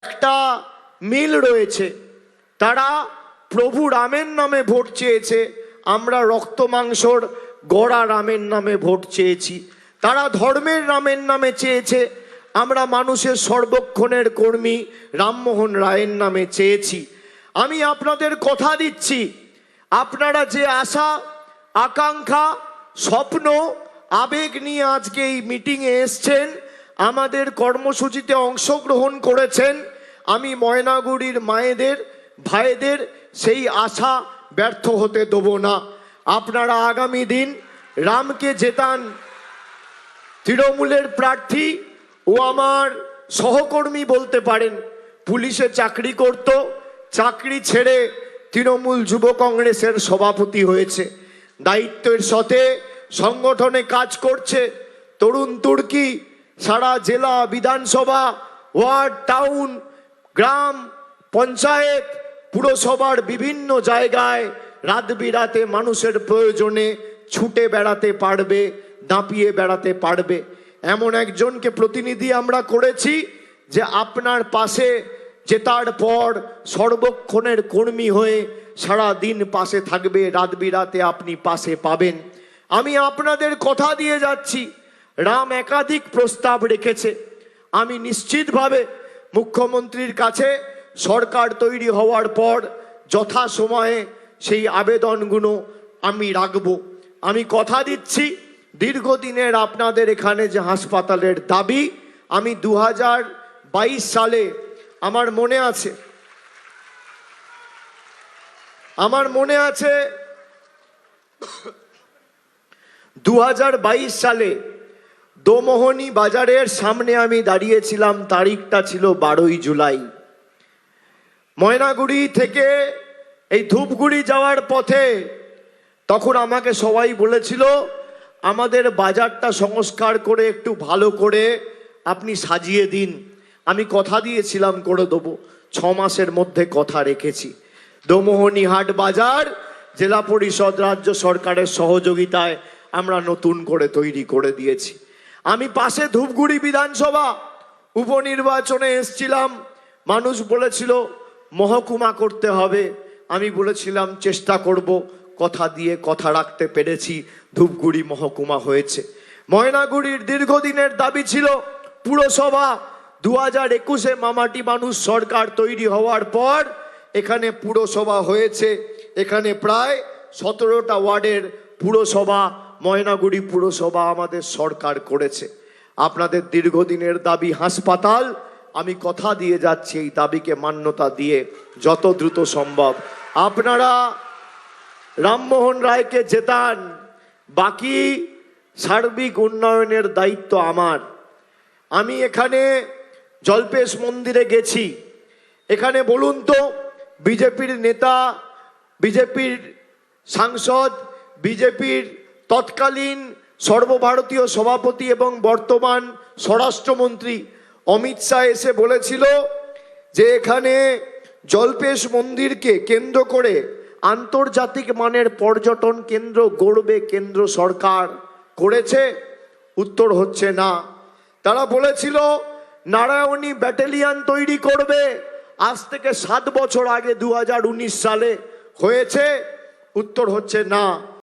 একটা মিল রয়েছে। তারা প্রভু রামের নামে ভোট চেয়েছে, আমরা রক্ত মাংসর গড়া রামের নামে ভোট চেয়েছি। তারা ধর্মের রামের নামে চেয়েছে, আমরা মানুষের সর্বক্ষণের কর্মী রামমোহন রায়ের নামে চেয়েছি। আমি আপনাদের কথা দিচ্ছি, আপনারা যে আশা আকাঙ্ক্ষা স্বপ্ন আবেগ নিয়ে আজকে এই মিটিংয়ে এসছেন, আমাদের কর্মসূচিতে অংশগ্রহণ করেছেন, আমি ময়নাগুড়ির মায়েদের ভাইদের সেই আশা ব্যর্থ হতে দেব না। আপনারা আগামী দিন রামকে জেতান। তৃণমূলের প্রার্থী ও আমার সহকর্মী বলতে পারেন, পুলিশে চাকরি করত, চাকরি ছেড়ে তৃণমূল যুব কংগ্রেসের সভাপতি হয়েছে, দায়িত্বের সাথে সংগঠনে কাজ করছে। তরুণ তুর্কি সারা জেলা, বিধানসভা, ওয়ার্ড, টাউন, গ্রাম পঞ্চায়েত, পুরসভার বিভিন্ন জায়গায় রাত বিরাতে মানুষের প্রয়োজনে ছুটে বেড়াতে পারবে, দাপিয়ে বেড়াতে পারবে। এমন একজনকে প্রতিনিধি আমরা করেছি যে আপনার পাশে জেতার পর সর্বক্ষণের কর্মী হয়ে সারা দিন পাশে থাকবে, রাত বিরাতে আপনি পাশে পাবেন। আমি আপনাদের কথা দিয়ে যাচ্ছি, রাম একাধিক প্রস্তাব রেখেছে। আমি নিশ্চিতভাবে মুখ্যমন্ত্রীর কাছে সরকার তৈরি হওয়ার পর যথাসময়ে সেই আবেদনগুলো আমি রাখব। আমি কথা দিচ্ছি, দীর্ঘদিনের আপনাদের এখানে যে হাসপাতালের দাবি, আমি 2022 সালে আমার মনে আছে 2022 সালে দোমোহনী বাজারের সামনে আমি দাঁড়িয়েছিলাম, তারিখটা ছিল 12ই জুলাই। ময়নাগুড়ি থেকে এই ধূপগুড়ি যাওয়ার পথে তখন আমাকে সবাই বলেছিল, আমাদের বাজারটা সংস্কার করে একটু ভালো করে আপনি সাজিয়ে দিন। আমি কথা দিয়েছিলাম করে দেবো, 6 মাসের মধ্যে কথা রেখেছি। দোমোহনী হাট বাজার জেলা পরিষদ রাজ্য সরকারের সহযোগিতায় আমরা নতুন করে তৈরি করে দিয়েছি। আমি পাশে ধূপগুড়ি বিধানসভা উপনির্বাচনে এসছিলাম, মানুষ বলেছিল মহকুমা করতে হবে, আমি বলেছিলাম চেষ্টা করব, কথা দিয়ে কথা রাখতে পেরেছি, ধূপগুড়ি মহকুমা হয়েছে। ময়নাগুড়ির দীর্ঘদিনের দাবি ছিল পুরসভা। 2021-এ মামাটি মানুষ সরকার তৈরি হওয়ার পর এখানে পুরসভা হয়েছে। এখানে প্রায় 17টা ওয়ার্ডের পুরসভা, ময়নাগুড়ি পুরসভা আমাদের সরকার করেছে। আপনাদের দীর্ঘদিনের দাবি হাসপাতাল, আমি কথা দিয়ে যাচ্ছি এই দাবিকে মান্যতা দিয়ে যত দ্রুত সম্ভব আপনারা রামমোহন রায়কে জেতান। বাকি সার্বিক উন্নয়নের দায়িত্ব আমার। আমি এখানে জল্পেশ মন্দিরে গেছি, এখানে বলুন তো বিজেপির নেতা, বিজেপির সাংসদ, বিজেপির তৎকালীন সর্বভারতীয় সভাপতি এবং বর্তমান স্বরাষ্ট্রমন্ত্রী অমিত শাহ এসে বলেছিল যে এখানে জল্পেশ মন্দিরকে কেন্দ্র করে আন্তর্জাতিক মানের পর্যটন কেন্দ্র গড়বে কেন্দ্র সরকার, করেছে? উত্তর হচ্ছে না। তারা বলেছিল নারায়ণী ব্যাটালিয়ন তৈরি করবে, আজ থেকে 7 বছর আগে 2019 সালে হয়েছে? উত্তর হচ্ছে না।